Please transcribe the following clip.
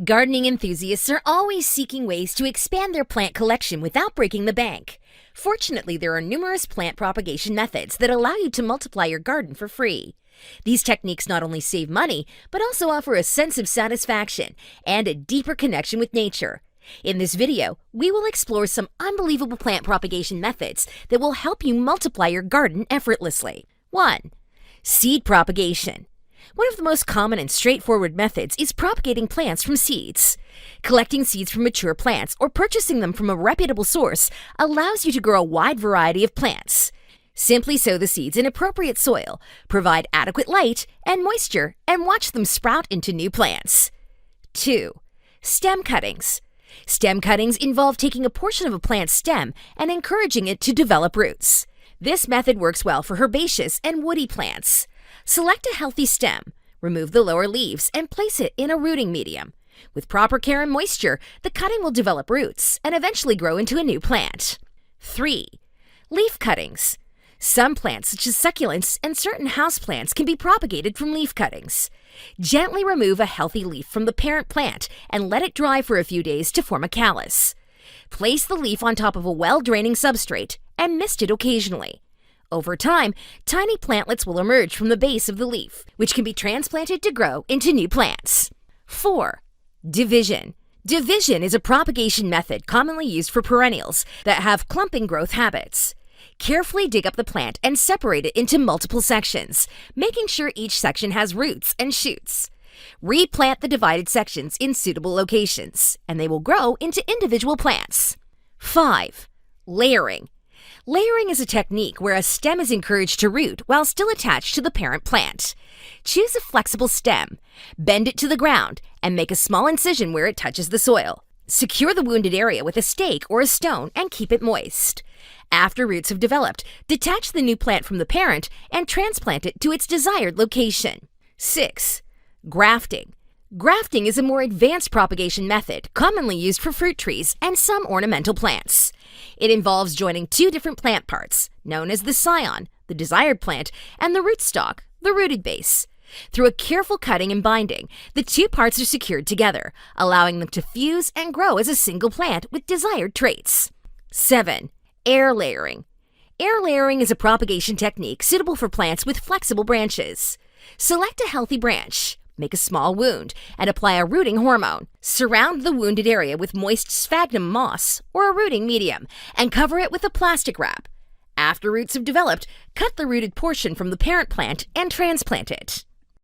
Gardening enthusiasts are always seeking ways to expand their plant collection without breaking the bank. Fortunately, there are numerous plant propagation methods that allow you to multiply your garden for free. These techniques not only save money, but also offer a sense of satisfaction and a deeper connection with nature. In this video, we will explore some unbelievable plant propagation methods that will help you multiply your garden effortlessly. 1. Seed propagation. One of the most common and straightforward methods is propagating plants from seeds. Collecting seeds from mature plants or purchasing them from a reputable source allows you to grow a wide variety of plants. Simply sow the seeds in appropriate soil, provide adequate light and moisture, and watch them sprout into new plants. 2. Stem cuttings. Stem cuttings involve taking a portion of a plant's stem and encouraging it to develop roots. This method works well for herbaceous and woody plants. Select a healthy stem, remove the lower leaves, and place it in a rooting medium. With proper care and moisture, the cutting will develop roots and eventually grow into a new plant. 3. Leaf cuttings. Some plants, such as succulents and certain houseplants, can be propagated from leaf cuttings. Gently remove a healthy leaf from the parent plant and let it dry for a few days to form a callus. Place the leaf on top of a well-draining substrate and mist it occasionally. Over time, tiny plantlets will emerge from the base of the leaf, which can be transplanted to grow into new plants. 4. Division. Division is a propagation method commonly used for perennials that have clumping growth habits. Carefully dig up the plant and separate it into multiple sections, making sure each section has roots and shoots. Replant the divided sections in suitable locations, and they will grow into individual plants. 5. Layering. Layering is a technique where a stem is encouraged to root while still attached to the parent plant. Choose a flexible stem, bend it to the ground, and make a small incision where it touches the soil. Secure the wounded area with a stake or a stone and keep it moist. After roots have developed, detach the new plant from the parent and transplant it to its desired location. 6. Grafting. Grafting is a more advanced propagation method commonly used for fruit trees and some ornamental plants. It involves joining two different plant parts, known as the scion, the desired plant, and the rootstock, the rooted base. Through a careful cutting and binding, the two parts are secured together, allowing them to fuse and grow as a single plant with desired traits. 7. Air layering. Air layering is a propagation technique suitable for plants with flexible branches. Select a healthy branch. Make a small wound and apply a rooting hormone. Surround the wounded area with moist sphagnum moss or a rooting medium and cover it with a plastic wrap. After roots have developed, cut the rooted portion from the parent plant and transplant it.